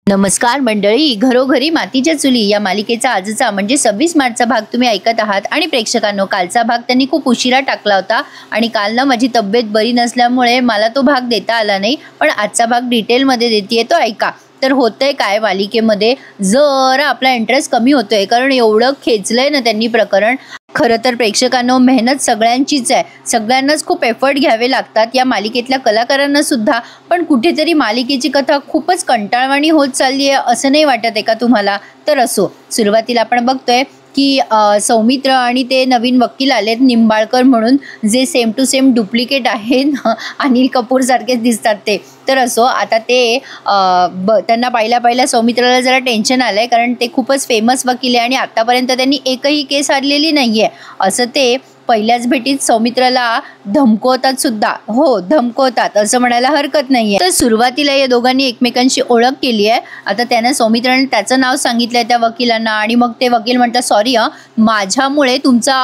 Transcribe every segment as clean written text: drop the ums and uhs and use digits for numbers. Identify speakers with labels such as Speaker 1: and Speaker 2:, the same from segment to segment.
Speaker 1: नमस्कार मंडळी, घरोघरी मातीच्या चुली या मालिकेचा आजचा म्हणजे 26 मार्चचा भाग तुम्ही ऐकत आहात। आणि प्रेक्षकांनो, कालचा भाग त्यांनी खूप उशिरा टाकला होता आणि काल ना माझी तब्येत बरी नसल्यामुळे मला तो भाग देता आला नाही, पण आजचा भाग डिटेल मध्ये देतीये, तो ऐका। तर होतंय काय, मालिकेमध्ये जरा आपला इंटरेस्ट कमी होतोय कारण एवढं खेचलंय ना त्यांनी प्रकरण। खरं तर प्रेक्षकांनो, मेहनत सगळ्यांचीच आहे, सगळ्यांनाच खूप एफर्ट घ्यावे लागतात, या मालिकेतल्या कलाकारांना सुद्धा। पण कुठेतरी मालिकेची कथा खूपच कंटाळवाणी होत चालली आहे असं नाही वाटत आहे का तुम्हाला? तर असो, सुरुवातीला आपण बघतोय की सौमित्र आणि ते नवीन वकील आलेत निंबाळकर म्हणून, जे सेम टू सेम डुप्लिकेट आहेत अनिल कपूर सारखेच दिसतात ते। तर असो, आता ते त्यांना पहिल्या सौमित्राला जरा टेन्शन आलंय कारण ते खूपच फेमस वकील आहे आणि आतापर्यंत त्यांनी एकही केस हारलेली नाहीये असं ते पहिल्याच भेटीत सौमित्राला धमकवतात सुद्धा। हो, धमकवतात असं म्हणायला हरकत नाहीये। तर सुरुवातीला या दोघांनी एकमेकांशी ओळख केली आहे। आता त्याने सौमित्राने त्याचं नाव सांगितलंय त्या वकिलांना आणि मग ते वकील म्हणतात, सॉरी माझ्यामुळे तुमचा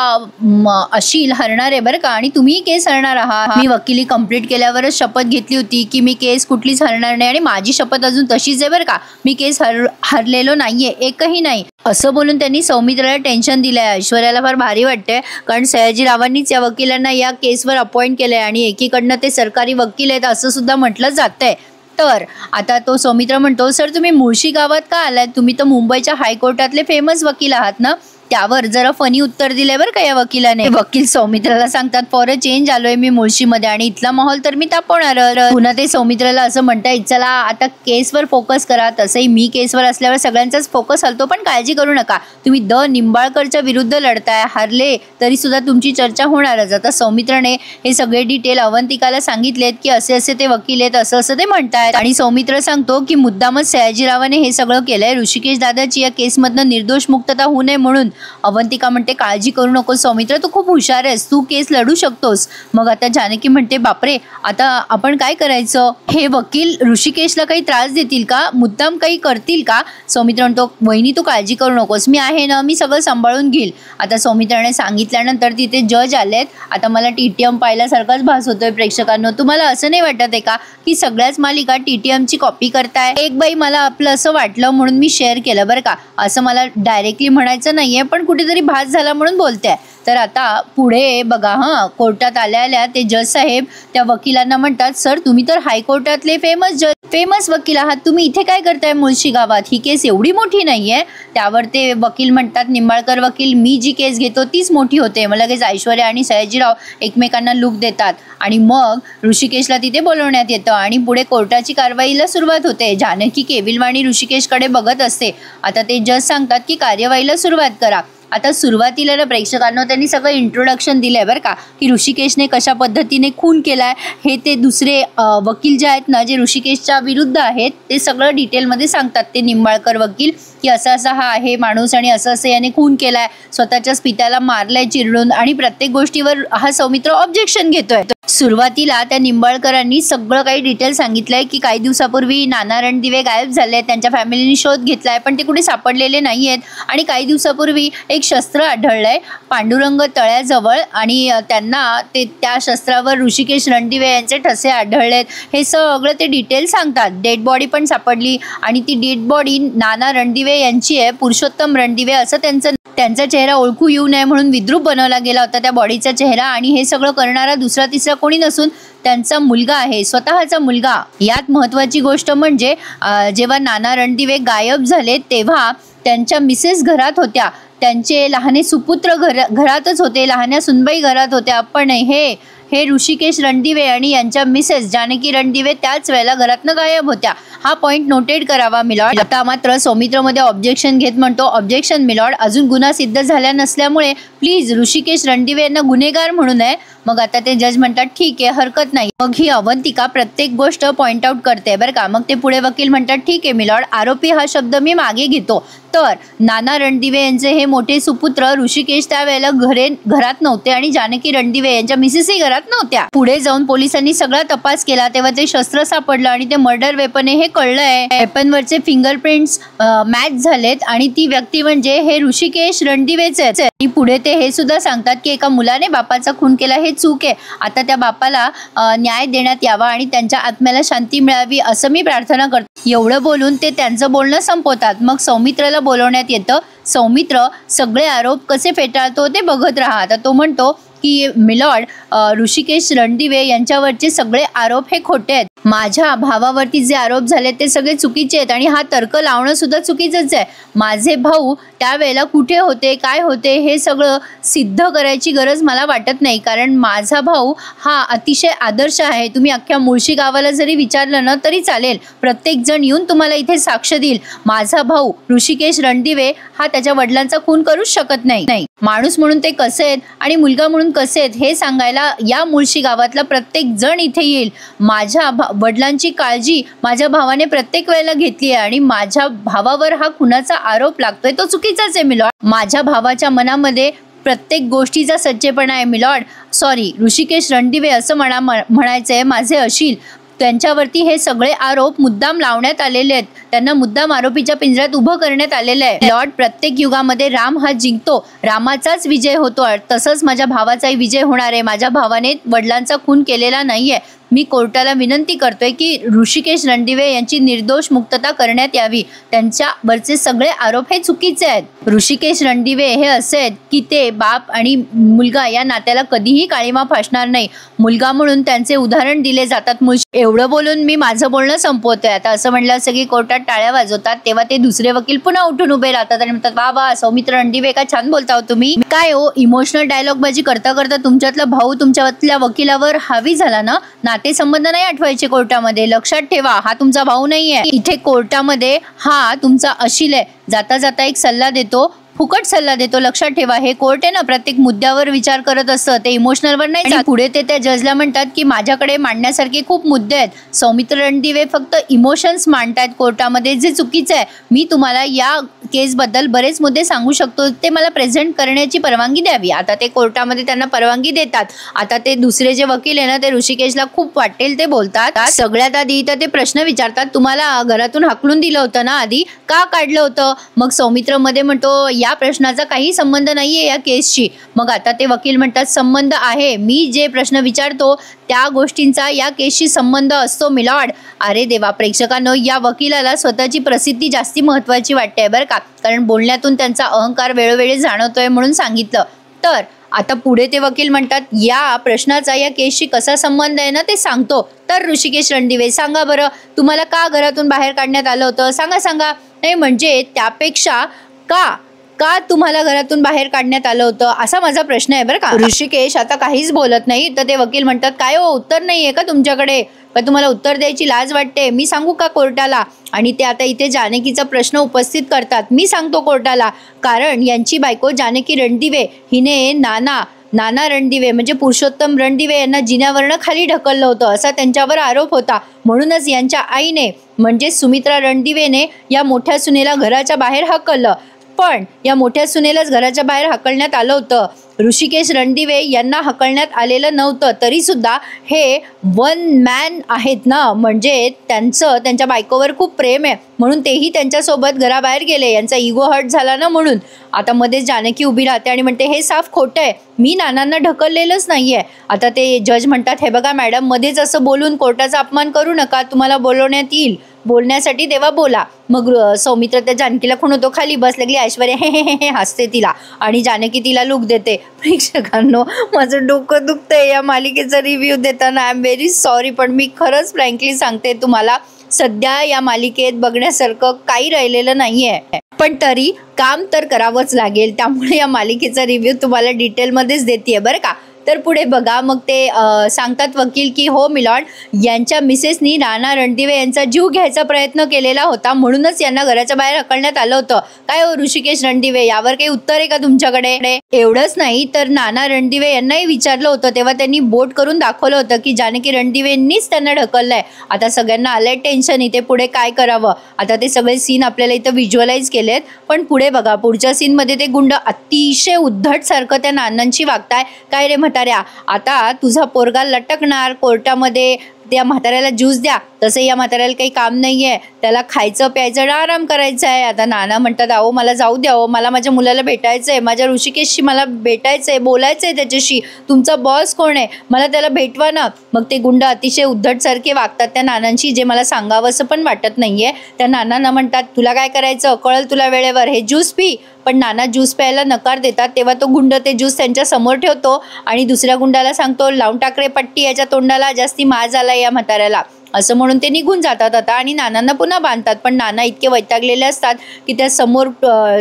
Speaker 1: अशील हरणार आहे बरं का, आणि तुम्ही केस हरणार आहात। मी वकिली कंप्लीट केल्यावरच शपथ घेतली होती की मी केस कुठलीच हरणार नाही आणि माझी शपथ अजून तशीच आहे बरं का, मी केस हरलेलो नाहीये, एकही नाही असं बोलून त्यांनी सौमित्राला टेन्शन दिलंय। ऐश्वर्याला फार भारी वाटतंय कारण सयाजीरावांनीच या वकिलांना या केसवर अपॉइंट केलंय आणि एकीकडनं ते सरकारी वकील आहेत असं सुद्धा म्हटलं जातंय। तर आता तो सौमित्र म्हणतो, सर तुम्ही मुळशी गावात का आलात? तुम्ही तर मुंबईच्या हायकोर्टातले फेमस वकील आहात ना? त्यावर जरा फनी उत्तर दिले बरं का या वकिलाने। वकील सौमित्राला सांगतात, फॉर अ चेंज आलोय मी मुळशीमध्ये आणि इथला माहोल तर मी तापवणार। पुन्हा ते सौमित्राला असं म्हणताय, चला आता केसवर फोकस करा, तसंही मी केसवर असल्यावर सगळ्यांचाच फोकस हलतो, पण काळजी करू नका, तुम्ही निंबाळकरच्या विरुद्ध लढताय, हारले तरी सुद्धा तुमची चर्चा होणारच। आता सौमित्राने हे सगळे डिटेल अवंतिकाला सांगितलेत की असे असे ते वकील आहेत, असं ते म्हणतायत आणि सौमित्र सांगतो की मुद्दामच सयाजीरावाने हे सगळं केलंय, ऋषिकेश दादाची या केसमधनं निर्दोष मुक्तता होऊ नये म्हणून। अवंतिका म्हणते, काळजी करू नको सौमित्र, तू खूप हुशार आहेस, तू केस लढू शकतोस। मग आता जानकी म्हणते, बापरे आता आपण काय करायचं? हे वकील ऋषिकेशला काही त्रास देतील का? मुद्दाम काही करतील का? सौमित्र म्हणतो, वहिनी तू काळजी करू नकोस, मी आहे ना, मी सगळं सांभाळून घेईल। आता सौमित्राने सांगितल्यानंतर तिथे जज आलेत। आता मला TTM पाहिल्यासारखाच भास होतोय प्रेक्षकांनो। तुम्हाला असं नाही वाटत आहे का की सगळ्याच मालिका TTMची कॉपी करताय? एक बाई मला आपलं असं वाटलं म्हणून मी शेअर केलं बरं का, असं मला डायरेक्टली म्हणायचं नाहीये, पण कुठेतरी भास झाला म्हणून बोलते। तर आता पुढे बघा, कोर्टात आल्या ते जज साहेब त्या वकिलांना म्हणतात, सर तुम्ही तर हायकोर्टातले फेमस वकील आहात, तुम्ही इथे काय करताय मुळशी गावात? ही केस एवढी मोठी नाहीये। त्यावर ते वकील म्हणतात, निंबाळकर वकील, मी जी केस घेतो तीच मोठी होते। मग लगेच ऐश्वर्या आणि सयाजीराव एकमेकांना लुक देतात आणि मग ऋषिकेशला तिथे बोलवण्यात येतं आणि पुढे कोर्टाची कारवाईला सुरुवात होते। जानकी केविलवाणी ऋषिकेशकडे बघत असते। आता ते जज सांगतात की कार्यवाहीला सुरुवात करा। आता सुरुवातीला ना प्रेक्षकांना त्यांनी सगळं इंट्रोडक्शन दिलंय बरं का, की ऋषिकेशने कशा पद्धतीने खून केलाय हे ते दुसरे वकील जे आहेत ना, जे ऋषिकेशच्या विरुद्ध आहेत, ते सगळं डिटेलमध्ये सांगतात ते निंबाळकर वकील, की असं असं हा आहे माणूस आणि असं असं याने खून केलाय, स्वतःच्याच पित्याला मारलाय चिरडून, आणि प्रत्येक गोष्टीवर हा सौमित्र ऑब्जेक्शन घेतोय। सुरुवातीला त्या निंबाळकरांनी सगळं काही डिटेल सांगितलंय की काही दिवसापूर्वी नाना रणदिवे गायब झाले, त्यांच्या फॅमिलीने शोध घेतलाय पण ते कुठे सापडलेले नाहीयेत, आणि काही दिवसापूर्वी एक शस्त्र आढळलंय पांडुरंग तळ्याजवळ आणि त्यांना त्या शस्त्रावर ऋषिकेश रणदिवे यांचे ठसे आढळलेत। हे सगळं ते डिटेल सांगतात। डेड बॉडी पण सापडली आणि ती डेड बॉडी नाना रणदिवे यांची आहे, पुरुषोत्तम रणदिवे असं त्यांचा चेहरा ओळखू येऊ नये म्हणून विद्रूप बनवला गेला होता त्या बॉडीचा चेहरा, आणि हे सगळं करणारा दुसरा तिसरा कोणी नसून त्यांचा मुलगा आहे, स्वतःचा मुलगा। यात महत्त्वाची गोष्ट म्हणजे जेव्हा नाना रणदिवे गायब झाले तेव्हा त्यांच्या मिसेस घरात होत्या, त्यांचे लहाने सुपुत्र घरातच होते, लहान्या सुनबाई घरात होत्या, पण हे ऋषिकेश रणदिवे आणि यांच्या मिसेस जानकी रणदिवे त्याच वेळेला घरातनं गायब होत्या। हा पॉइंट नोटेड करावा मिलॉर्ड। आता मात्र सौमित्रमध्ये ऑब्जेक्शन घेत म्हणतो, ऑब्जेक्शन मिलॉर्ड, अजून गुन्हा सिद्ध झाला नसल्यामुळे प्लीज ऋषिकेश रणदिवे यांना गुन्हेगार म्हणू नये। मग आता ते जज म्हणतात, ठीक आहे हरकत नाही। मग ही अवंतिका प्रत्येक गोष्ट पॉइंट आउट करते बरं का। मग ते पुढे वकील म्हणतात, ठीक आहे मिलॉर्ड, आरोपी हा शब्द मी मागे घेतो। तर नाना रणदिवे यांचे हे मोठे सुपुत्र ऋषिकेश त्यावेळेला घरात नव्हते आणि जानकी रणदिवे यांच्या मिसेसही घरात नव्हत्या। पुढे जाऊन पोलिसांनी सगळा तपास केला तेव्हा ते शस्त्र सापडलं आणि ते मर्डर वेपन हे कळलंय। वेपनवरचे फिंगरप्रिंट्स मॅच झालेत आणि ती व्यक्ती म्हणजे हे ऋषिकेश रणदिवेच आहेत। पुढे ते हे सुद्धा सांगतात की एका मुलाने बापाचा खून केला हे चूक आहे, आता त्या बापाला न्याय देण्यात यावा आणि त्यांच्या आत्म्याला शांती मिळावी असं मी प्रार्थना करतो. एवढं बोलून ते त्यांचं बोलणं संपवतात. मग सौमित्रला बोलवण्यात येतं. सौमित्र सगळे आरोप कसे फेटाळतो ते बघत राहा. आता तो म्हणतो की मिलॉर्ड, ऋषिकेश रणदिवे यांच्यावरचे सगळे आरोप हे खोटे आहेत. माझ्या भावावरती जे आरोप झाले ते सगळे चुकीचे आहेत आणि हा तर्क लावणं सुद्धा चुकीचंच आहे. माझे भाऊ त्यावेळेला कुठे होते, काय होते हे सगळं सिद्ध करायची गरज मला वाटत नाही, कारण माझा भाऊ हा अतिशय आदर्श आहे. तुम्ही अख्ख्या मुळशी गावाला जरी विचारलं ना तरी चालेल, प्रत्येक जण येऊन तुम्हाला इथे साक्ष देईल. माझा भाऊ ऋषिकेश रणदिवे हा त्याच्या वडिलांचा खून करूच शकत नाही. माणूस म्हणून ते कसे आहेत आणि मुलगा म्हणून कसे आहेत हे सांगायला या मुळशी गावातला प्रत्येक जण इथे येईल. माझ्या वडिलांची काळजी माझ्या भावाने प्रत्येक वेळेला घेतली आहे आणि माझ्या भावावर हा खुनाचा आरोप लागतोय तो चुकीचाच आहे मिलॉर्ड. माझ्या भावाच्या मनामध्ये प्रत्येक गोष्टीचा सच्चेपणा आहे मिलॉर्ड. सॉरी, ऋषिकेश रणदिवे असं म्हणायचंय. माझे अशील त्यांच्यावरती हे सगळे आरोप मुद्दाम लावण्यात आलेले आहेत. त्यांना मुद्दाम आरोपीच्या पिंजऱ्यात उभं करण्यात आलेलं आहे. लॉर्ड, प्रत्येक युगामध्ये राम हा जिंकतो, रामाचाच विजय होतो, तसंच माझ्या भावाचाही विजय होणार आहे. माझ्या भावाने वडिलांचा खून केलेला नाहीये. मी कोर्टाला विनंती करतोय की ऋषिकेश रणदिवे यांची निर्दोष मुक्तता करण्यात यावी. त्यांच्यावरचे सगळे आरोप हे चुकीचे आहेत. ऋषिकेश रणदिवे हे असे आहेत की ते बाप आणि मुलगा या नात्याला कधीही काळीमा फासणार नाही. मुलगा म्हणून त्यांचे उदाहरण दिले जातात. एवढं बोलून मी माझं बोलणं संपवतोय. आता असं म्हणलं सगळी कोर्टात टाळ्या वाजवतात. तेव्हा ते दुसरे वकील पुन्हा उठून उभे राहतात आणि म्हणतात, वा वा सौमित्र रणदिवे, काय छान बोलता हो तुम्ही. काय हो, इमोशनल डायलॉग बाजी करता करता तुमच्यातला भाऊ तुमच्यातल्या वकिलावर हावी झाला ना. नाते संबंध नाही आठवायचे कोर्टामध्ये. लक्षात ठेवा, हा तुमचा भाऊ नाहीये. इथे कोर्टामध्ये हा तुमचा अशील आहे. जाता जाता एक सल्ला देतो, फुकट सल्ला देतो. लक्षात ठेवा, हे कोर्ट आहे ना, प्रत्येक मुद्द्यावर विचार करत असतं, ते इमोशनलवर नाही जात. पुढे ते त्या जजला म्हणतात की माझ्याकडे मांडण्यासारखे खूप मुद्दे आहेत. सौमित्र रणदिवे फक्त इमोशन्स मांडतायत कोर्टामध्ये, जे चुकीचं आहे. मी तुम्हाला या केसबद्दल बरेच मुद्दे सांगू शकतो, ते मला प्रेझेंट करण्याची परवानगी द्यावी. आता ते कोर्टामध्ये त्यांना परवानगी देतात. आता ते दुसरे जे वकील आहे ना, ते ऋषिकेशला खूप वाटेल ते बोलतात. सगळ्यात आधी तर ते प्रश्न विचारतात, तुम्हाला घरातून हाकलून दिलं होतं ना, आधी का काढलं होतं. मग सौमित्र मध्ये म्हणतो, या प्रश्नाचा काही संबंध नाहीये या केसशी. मग आता ते वकील म्हणतात, संबंध आहे. मी जे प्रश्न विचारतो त्या गोष्टींचा या केसशी संबंध असतो मिलॉर्ड. अरे देवा, प्रेक्षकांनो, या वकिलाला स्वतःची प्रसिद्धी जास्ती महत्वाची वाटते बरं का, कारण बोलण्यातून त्यांचा अहंकार वेळोवेळी जाणवतोय म्हणून सांगितलं. तर आता पुढे ते वकील म्हणतात, या प्रश्नाचा या केसशी कसा संबंध आहे ना ते सांगतो. तर ऋषिकेश रणदिवे, सांगा बरं, तुम्हाला का घरातून बाहेर काढण्यात आलं होतं, सांगा. नाही म्हणजे त्यापेक्षा का तुम्हाला घरातून बाहेर काढण्यात आलं होतं, असा माझा प्रश्न आहे बरं का. ऋषिकेश आता काहीच बोलत नाही. तर ते वकील म्हणतात, काय हो, उत्तर नाहीये का तुमच्याकडे, पण तुम्हाला उत्तर द्यायची लाज वाटते, मी सांगू का कोर्टाला. आणि ते आता इथे जानकीचा प्रश्न उपस्थित करतात. मी सांगतो कोर्टाला, कारण यांची बायको जानकी रणदिवे हिने नाना रणदिवे म्हणजे पुरुषोत्तम रणदिवे यांना जिन्यावरनं खाली ढकललं होतं, असा त्यांच्यावर आरोप होता. म्हणूनच यांच्या आईने म्हणजे सुमित्रा रणदिवेने या मोठ्या सुनेला घराच्या बाहेर हकललं. पण या मोठ्या सुनेलाच घराच्या बाहेर हकलण्यात आलं होतं. ऋषिकेश रणदिवे यांना हकलण्यात आलेलं नव्हतं. तरी सुद्धा हे वन मॅन आहेत ना, म्हणजे त्यांच्या बायकोवर खूप प्रेम आहे म्हणून तेही त्यांच्यासोबत घराबाहेर गेले. यांचा इगो हर्ट झाला ना म्हणून. आता मध्ये जानकी उभी राहते आणि म्हणते, हे साफ खोटं आहे, मी नानांना ढकललेलंच नाहीये. आता ते जज म्हणतात, हे बघा मॅडम, मध्येच असं बोलून कोर्टाचा अपमान करू नका, तुम्हाला बोलवण्यात येईल, बोलण्यासाठी तेव्हा बोला. मग सौमित्र त्या जानकीला खुणवतो, खाली बस लागली. ऐश्वर्या हे हसते तिला आणि जानकी तिला लुक देते. प्रेक्षकांनो, माझं डोकं दुखतंय या मालिकेचा रिव्ह्यू देताना. आय एम व्हेरी सॉरी, पण मी खरंच फ्रँकली सांगते तुम्हाला, सध्या या मालिकेत बघण्यासारखं काही राहिलेलं नाहीये. पण तरी काम तर करावंच लागेल, त्यामुळे या मालिकेचा रिव्ह्यू तुम्हाला डिटेलमध्येच देते बरं का. तर पुढे बघा, मग ते सांगतात वकील की हो मिलॉर्ड, यांच्या मिसेसनी नाना रणदिवे यांचा जीव घ्यायचा प्रयत्न केलेला होता, म्हणूनच यांना घराच्या बाहेर हकलण्यात आलं होतं. काय हो ऋषिकेश रणदिवे, यावर काही उत्तर आहे का तुमच्याकडे. एवढंच नाही तर नाना रणदिवे यांनाही विचारलं होतं, तेव्हा त्यांनी बोट करून दाखवलं होतं की जानकी रणदिवेंनीच त्यांना ढकललंय. आता सगळ्यांना आलंय टेन्शन, इथे पुढे काय करावं. आता ते सगळे सीन आपल्याला इथं व्हिज्युअलाइज केलेत. पण पुढे बघा, पुढच्या सीनमध्ये ते गुंड अतिशय उद्धट सारखं त्या नानांची वागताय. काय रे म्हाताऱ्या, आता तुझा पोरगा लटकणार, कोर्टामध्ये त्या म्हाताऱ्याला ज्यूस द्या, तसं या म्हाताऱ्याला काही काम नाही आहे, त्याला खायचं प्यायचं आणि आराम करायचा आहे. आता नाना म्हणतात अहो मला जाऊ द्या, मला माझ्या मुलाला भेटायचं आहे, माझ्या ऋषिकेशशी मला भेटायचं आहे, बोलायचं आहे त्याच्याशी, तुमचा बॉस कोण आहे, मला त्याला भेटवा ना. मग ते गुंड अतिशय उद्धटसारखे वागतात त्या नानांशी, जे मला सांगावं असं पण वाटत नाहीये. त्या नानांना म्हणतात तुला काय करायचं कळल तुला वेळेवर, हे ज्यूस पी. पण नाना ज्यूस प्यायला नकार देतात. तेव्हा तो गुंड ते ज्यूस त्यांच्या समोर ठेवतो आणि दुसऱ्या गुंडाला सांगतो लावून टाक रे पट्टी याच्या तोंडाला, जास्ती माज आला या म्हाताऱ्याला, असं म्हणून ते निघून जातात आता आणि नानांना पुन्हा बांधतात. पण नाना इतके वैतागलेले असतात की त्या समोर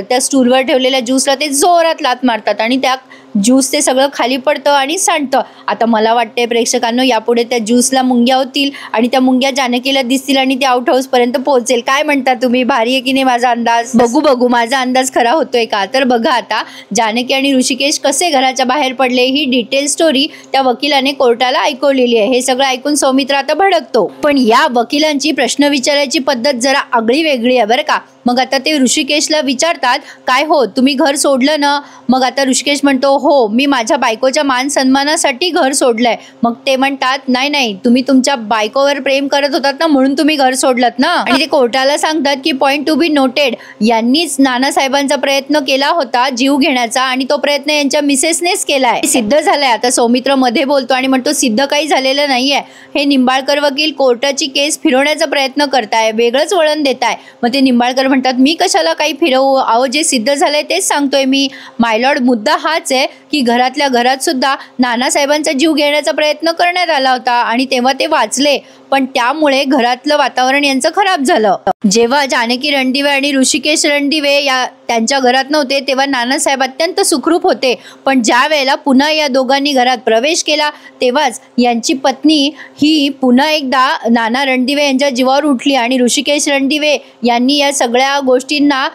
Speaker 1: त्या स्टूलवर ठेवलेल्या ज्यूसला ते जोरात लात मारतात आणि त्या ज्यूस ते सगळं खाली पडतं आणि सांडतं. आता मला वाटते प्रेक्षकांनो यापुढे त्या ज्यूसला मुंग्या होतील आणि त्या मुंग्या जानकीला दिसतील आणि ते आउट हाऊस पर्यंत पोहोचेल. काय म्हणता तुम्ही, भारी आहे की नाही माझा अंदाज? बघू माझा अंदाज खरा होतोय का? तर बघा आता जानकी आणि ऋषिकेश कसे घराच्या बाहेर पडले ही डिटेल स्टोरी त्या वकिलाने कोर्टाला ऐकवलेली आहे. हे सगळं ऐकून सौमित्रा आता भडकतो. पण या वकिलांची प्रश्न विचारायची पद्धत जरा आगळी वेगळी आहे बरं का. मग आता ते ऋषिकेशला विचारतात काय हो तुम्ही घर सोडलं ना? मग आता ऋषिकेश म्हणतो हो मी माझ्या बायकोच्या मान सन्मानासाठी घर सोडलंय. मग ते म्हणतात नाही तुम्ही तुमच्या बायकोवर प्रेम करत होतात ना म्हणून तुम्ही घर सोडलत ना. आणि ते कोर्टाला सांगतात की पॉइंट टू बी नोटेड, यांनीच नानासाहेबांचा प्रयत्न केला होता जीव घेण्याचा आणि तो प्रयत्न यांच्या मिसेसनेच केलाय, सिद्ध झालाय. आता सौमित्र मध्ये बोलतो आणि म्हणतो सिद्ध काही झालेलं नाहीये, हे निंबाळकर वकील कोर्टाची केस फिरवण्याचा प्रयत्न करताय, वेगळंच वळण देताय. मग ते निंबाळकर म्हणतात मी कशाला काही फिरवू, अहो जे सिद्ध झालंय तेच सांगतोय मी. मायलॉर्ड मुद्दा हाच आहे की घरातल्या घरात सुद्धा नानासाहेबांचा जीव घेण्याचा प्रयत्न करण्यात आला होता आणि तेव्हा ते वाचले, पण त्यामुळे घरातलं वातावरण यांचं खराब झालं. जेव्हा जानकी रणदिवे आणि ऋषिकेश रणदिवे या त्यांच्या घरात नव्हते तेव्हा नानासाहेब अत्यंत सुखरूप होते. पण ज्या वेळेला पुन्हा या दोघांनी घरात प्रवेश केला तेव्हाच यांची पत्नी ही पुन्हा एकदा नाना रणदिवे यांच्या जीवावर उठली आणि ऋषिकेश रणदिवे यांनी या सगळ्या गोष्टींना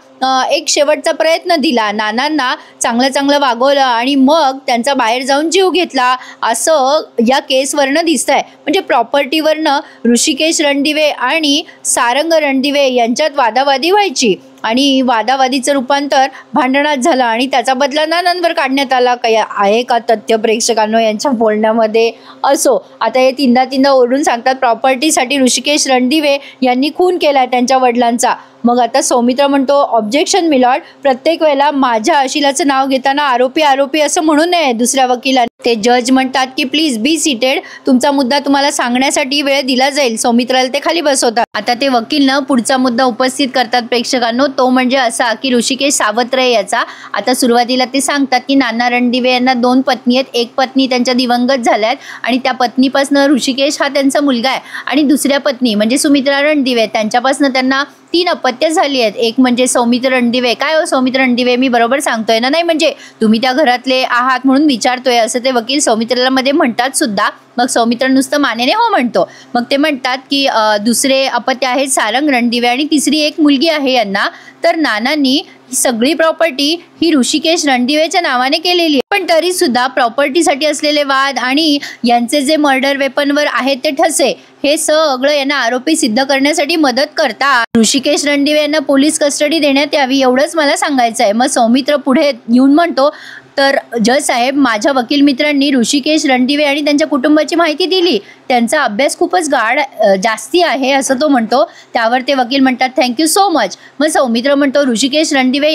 Speaker 1: एक शेवटचा प्रयत्न दिला. नानांना चांगलं वागवलं आणि मग त्यांचा बाहेर जाऊन जीव घेतला असं या केसवरनं दिसतंय. म्हणजे प्रॉपर्टीवरनं ऋषिकेश रणदिवे आणि सारंग रणदिवे यांच्यात वादावादी व्हायची आणि वादावादीचं रूपांतर भांडणात झालं आणि त्याचा बदला नानांवर काढण्यात आला. काय आहे का तथ्य प्रेक्षकांनो यांच्या बोलण्यामध्ये? असो आता हे तीनदा ओरडून सांगतात प्रॉपर्टीसाठी ऋषिकेश रणदिवे यांनी खून केलाय त्यांच्या वडिलांचा. मग आता सौमित्र म्हणतो ऑब्जेक्शन मिलॉर्ड, प्रत्येक वेळेला माझ्या अशिलाचं नाव घेताना आरोपी असं म्हणू नये दुसऱ्या वकिलाने. ते जज म्हणतात की प्लीज बी सीटेड, तुमचा मुद्दा तुम्हाला सांगण्यासाठी वेळ दिला जाईल. सौमित्राला ते खाली बसवतात. आता ते वकील न पुढचा मुद्दा उपस्थित करतात प्रेक्षकांनो, तो म्हणजे असा की ऋषिकेश सावत्र याचा. आता सुरुवातीला ते सांगतात की नाना रणदिवे यांना 2 पत्नी आहेत, एक पत्नी त्यांच्या दिवंगत झाल्यात आणि त्या पत्नीपासून ऋषिकेश हा त्यांचा मुलगा आहे आणि दुसऱ्या पत्नी म्हणजे सुमित्रा रणदिवे त्यांच्यापासून त्यांना 3 अपत्य झाली आहेत. एक म्हणजे सौमित्र रणदिवे. काय हो सौमित्र रणदिवे, मी बरोबर सांगतोय ना? नाही म्हणजे तुम्ही त्या घरातले आहात म्हणून विचारतोय असं ते वकील सौमित्राला मध्ये म्हणतात सुद्धा. मग सौमित्र नुसतं मानेने हो म्हणतो. मग ते म्हणतात की दुसरे अपत्य आहेत सारंग रणदिवे आणि तिसरी एक मुलगी आहे यांना. तर नानांनी सगळी प्रॉपर्टी ही ऋषिकेश रणदिवेच्या नावाने केलेली आहे. पण तरी सुद्धा प्रॉपर्टीसाठी असलेले वाद आणि यांचे जे मर्डर वेपनवर आहेत ते ठसे हे सगळं यांना आरोपी सिद्ध करण्यासाठी मदत करतात. ऋषिकेश रणदिवे यांना पोलीस कस्टडी देण्यात यावी एवढंच मला सांगायचं आहे. मग सौमित्र पुढे येऊन म्हणतो तर जज साहेब माझ्या वकील मित्रांनी ऋषिकेश रणदिवे आणि त्यांच्या कुटुंबाची माहिती दिली, त्यांचा अभ्यास खूपच जास्ती आहे असं तो म्हणतो. त्यावर ते वकील म्हणतात थँक्यू सो मच. मग सौमित्र म्हणतो ऋषिकेश रणदिवे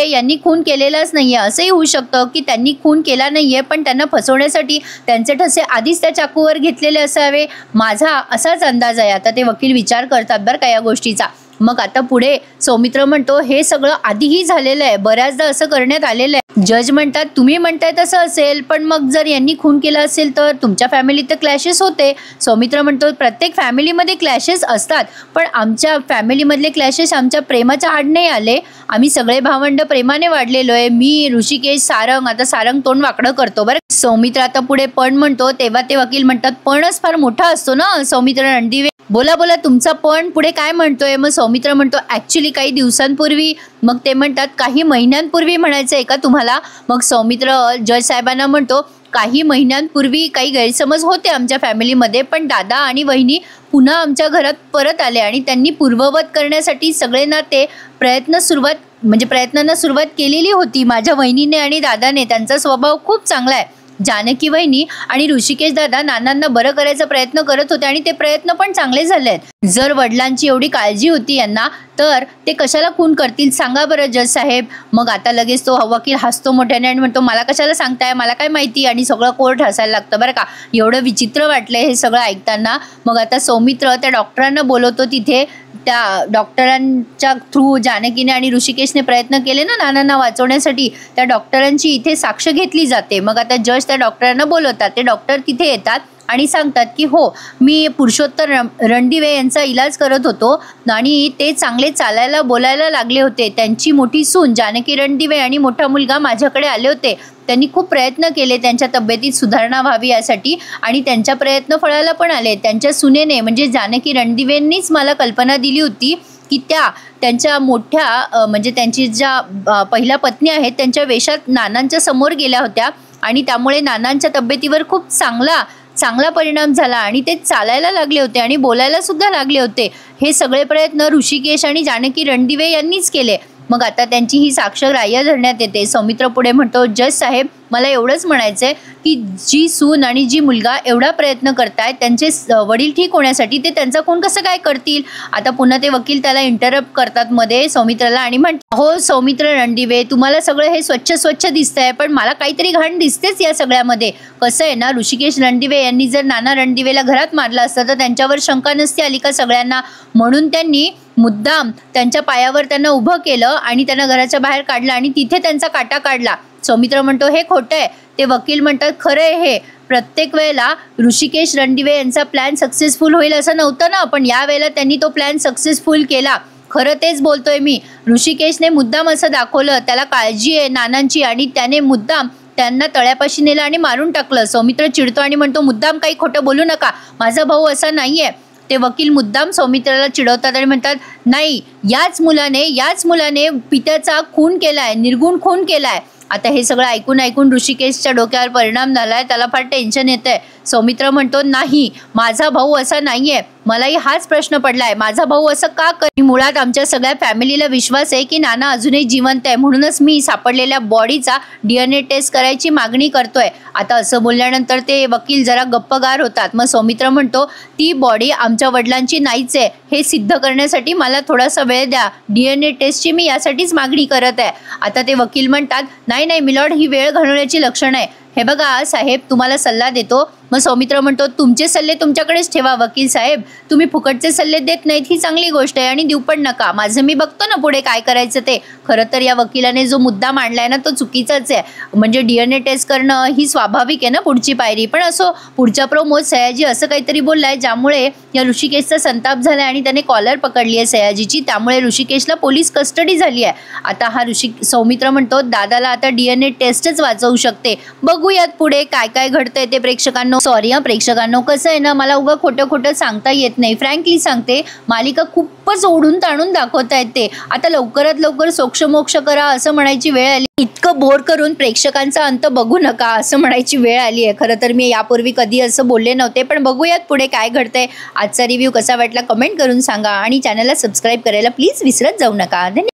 Speaker 1: यांनी खून केलेलाच नाहीये. असंही होऊ शकतं की त्यांनी खून केला नाहीये पण त्यांना फसवण्यासाठी त्यांचे ठसे आधीच त्या चाकूवर घेतलेले असावे, माझा असाच अंदाज आहे. आता ते वकील विचार करतात बरं का या गोष्टीचा. मग आता पुढे सौमित्र म्हणतो हे सगळं आधीही झालेलं आहे, बऱ्याचदा असं करण्यात आलेलं आहे. जज म्हणतात तुम्ही म्हणताय तसं असेल पण मग जर यांनी खून केला असेल तर तुमच्या फॅमिलीत तर क्लॅशेस होते. सौमित्र म्हणतो प्रत्येक फॅमिलीमध्ये क्लॅशेस असतात पण आमच्या फॅमिलीमधले क्लॅशेस आमच्या प्रेमाच्या आड नाही आले, आम्ही सगळे भावंड प्रेमाने वाढलेलो आहे. मी ऋषिकेश सारंग. आता सारंग तोंड वाकडं करतो बरं. सौमित्र आता पुढे पण म्हणतो तेव्हा ते वकील म्हणतात पणच फार मोठा असतो ना सौमित्र रणदिवे, बोला तुमचा पण पुढे काय म्हणतोय? मग सौमित्र म्हणतो ऍक्च्युली काही दिवसांपूर्वी. मग ते म्हणतात काही महिन्यांपूर्वी म्हणायचंय का तुम्हाला? मग सौमित्र जज साहेबांना म्हणतो काही महिन्यांपूर्वी काही गैरसमज होते आमच्या फॅमिलीमध्ये पण दादा आणि वहिनी पुन्हा आमच्या घरात परत आले आणि त्यांनी पूर्ववत करण्यासाठी सगळे नाते प्रयत्नांना सुरुवात केलेली होती. माझ्या वहिनीने आणि दादाने, त्यांचा स्वभाव खूप चांगला आहे जानकी वहिनी आणि ऋषिकेश दादा नानांना बरं करायचा प्रयत्न करत होते आणि ते प्रयत्न पण चांगले झाले आहेत। जर वडिलांची एवढी काळजी होती यांना तर ते कशाला खून करतील सांगा बरं जज साहेब। मग आता लगेच तो वकील हसतो मोठ्याने आणि म्हणतो मला कशाला सांगताय, मला काय माहिती, आणि सगळं कोर्ट हसायला लागतं बरं का। एवढं विचित्र वाटलंय हे सगळं ऐकताना। मग आता सौमित्र त्या डॉक्टरांना बोलवतो तिथे। त्या डॉक्टरांच्या थ्रू जानकीने आणि ऋषिकेशने प्रयत्न केले ना नानांना वाचवण्यासाठी, त्या डॉक्टरांची इथे साक्ष घेतली जाते। मग आता जज त्या डॉक्टरांना बोलवतात, ते डॉक्टर तिथे येतात आणि सांगतात की हो मी पुरुषोत्तर रणदिवे यांचा इलाज करत होतो आणि ते चांगले चालायला बोलायला लागले होते। त्यांची मोठी सून जानकी रणदिवे आणि मोठा मुलगा माझ्याकडे आले होते। त्यांनी खूप प्रयत्न केले त्यांच्या तब्येतीत सुधारणा व्हावी यासाठी आणि त्यांच्या प्रयत्न फळाला पण आले। त्यांच्या सुनेने म्हणजे जानकी रणदिवेंनीच मला कल्पना दिली होती की त्यांच्या मोठ्या म्हणजे त्यांची ज्या पहिल्या पत्नी आहेत त्यांच्या वेशात नानांच्या समोर गेल्या होत्या आणि त्यामुळे नानांच्या तब्येतीवर खूप चांगला परिणाम झाला आणि ते चालायला लागले होते आणि बोलायला सुद्धा लागले होते। हे सगळे प्रयत्न ऋषिकेश आणि जानकी रणदिवे यांनीच केले। मग आता त्यांची ही साक्ष ग्राह्य धरण्यात येते। सौमित्र पुढे म्हणतो जज साहेब मला एवढंच म्हणायचंय की जी सून आणि जी मुलगा एवढा प्रयत्न करतायत त्यांचे वडील ठीक होण्यासाठी ते त्यांचा खून कसं काय करतील। आता पुन्हा ते वकील त्याला इंटरप्ट करतात मध्ये सौमित्रला आणि म्हणतात हो सौमित्र रणदिवे तुम्हाला सगळं हे स्वच्छ दिसतंय पण मला काहीतरी घाण दिसतेच या सगळ्यामध्ये। कसं आहे ना ऋषिकेश रणदिवे यांनी जर नाना रणदिवेला घरात मारलं असतं तर त्यांच्यावर शंका नसती आली का सगळ्यांना, म्हणून त्यांनी मुद्दाम त्यांच्या पायावर त्यांना उभं केलं आणि त्यांना घराच्या बाहेर काढलं आणि तिथे त्यांचा काटा काढला। सौमित्र म्हणतो हे खोटं आहे। ते वकील म्हणतात खरं आहे हे, प्रत्येक वेळेला ऋषिकेश रणदिवे यांचा प्लॅन सक्सेसफुल होईल असं नव्हतं ना, पण या वेळेला त्यांनी तो प्लॅन सक्सेसफुल केला। खरं तेच बोलतोय मी। ऋषिकेशने मुद्दाम असं दाखवलं त्याला काळजी आहे नानांची आणि त्याने मुद्दाम त्यांना तळ्यापाशी नेलं आणि मारून टाकलं। सौमित्र चिडतो आणि म्हणतो मुद्दाम काही खोटं बोलू नका, माझा भाऊ असा नाहीये। ते वकील मुद्दाम सौमित्राला चिडवतात आणि म्हणतात नाही याच मुलाने पित्याचा खून केलाय, निर्गुण खून केलाय। आता हे सगळं ऐकून ऋषिकेशच्या डोक्यावर परिणाम झालाय, त्याला फार टेन्शन येतंय। सौमित्र म्हणतो नाही माझा भाऊ असा नाहीये, मलाही हाच प्रश्न पडलाय माझा भाऊ असं का कर। मुळात आमच्या सगळ्या फॅमिलीला विश्वास आहे की नाना अजूनही जिवंत आहे, म्हणूनच मी सापडलेल्या बॉडीचा DNA टेस्ट करायची मागणी करतोय। आता असं बोलल्यानंतर ते वकील जरा गप्पगार होतात। मग सौमित्र म्हणतो ती बॉडी आमच्या वडिलांची नाहीच आहे, हे सिद्ध करण्यासाठी मला थोडासा वेळ द्या, DNA टेस्टची मी यासाठीच मागणी करत आहे। आता ते वकील म्हणतात नाही मिलॉर्ड ही वेळ घालवण्याची लक्षण आहे। हे बघा साहेब तुम्हाला सल्ला देतो। मग सौमित्र म्हणतो तुमचे सल्ले तुमच्याकडेच ठेवा वकील साहेब, तुम्ही फुकटचे सल्ले देत नाहीत ही चांगली गोष्ट आहे आणि देऊ पण नका, माझं मी बघतो ना पुढे काय करायचं ते। खरं तर या वकिलाने जो मुद्दा मांडलाय ना तो चुकीचाच आहे, म्हणजे DNA टेस्ट करणं ही स्वाभाविक आहे ना पुढची पायरी, पण असो पुढच्या प्रोमोत सयाजी असं काहीतरी बोललाय ज्यामुळे या ऋषिकेशचा संताप झालाय आणि त्याने कॉलर पकडली आहे सयाजीची, त्यामुळे ऋषिकेशला पोलीस कस्टडी झाली आहे। आता हा सौमित्र म्हणतो दादाला आता DNA टेस्टच वाचवू शकते, बघूयात पुढे काय काय घडतंय ते। प्रेक्षकांनो सॉरी प्रेक्षकांनो कसं आहे ना मला उगा खोटं सांगता येत नाही, फ्रँकली सांगते मालिका खूपच ओढून ताणून दाखवता येते। आता लवकरात लवकर सोक्षमोक्ष करा असं म्हणायची वेळ आली, इतकं बोर करून प्रेक्षकांचा अंत बघू नका असं म्हणायची वेळ आली आहे। खरं तर मी यापूर्वी कधी असं बोलले नव्हते, पण बघूयात पुढे काय घडतंय। आजचा रिव्ह्यू कसा वाटला कमेंट करून सांगा आणि चॅनलला सबस्क्राईब करायला प्लीज विसरत जाऊ नका। धन्यवाद।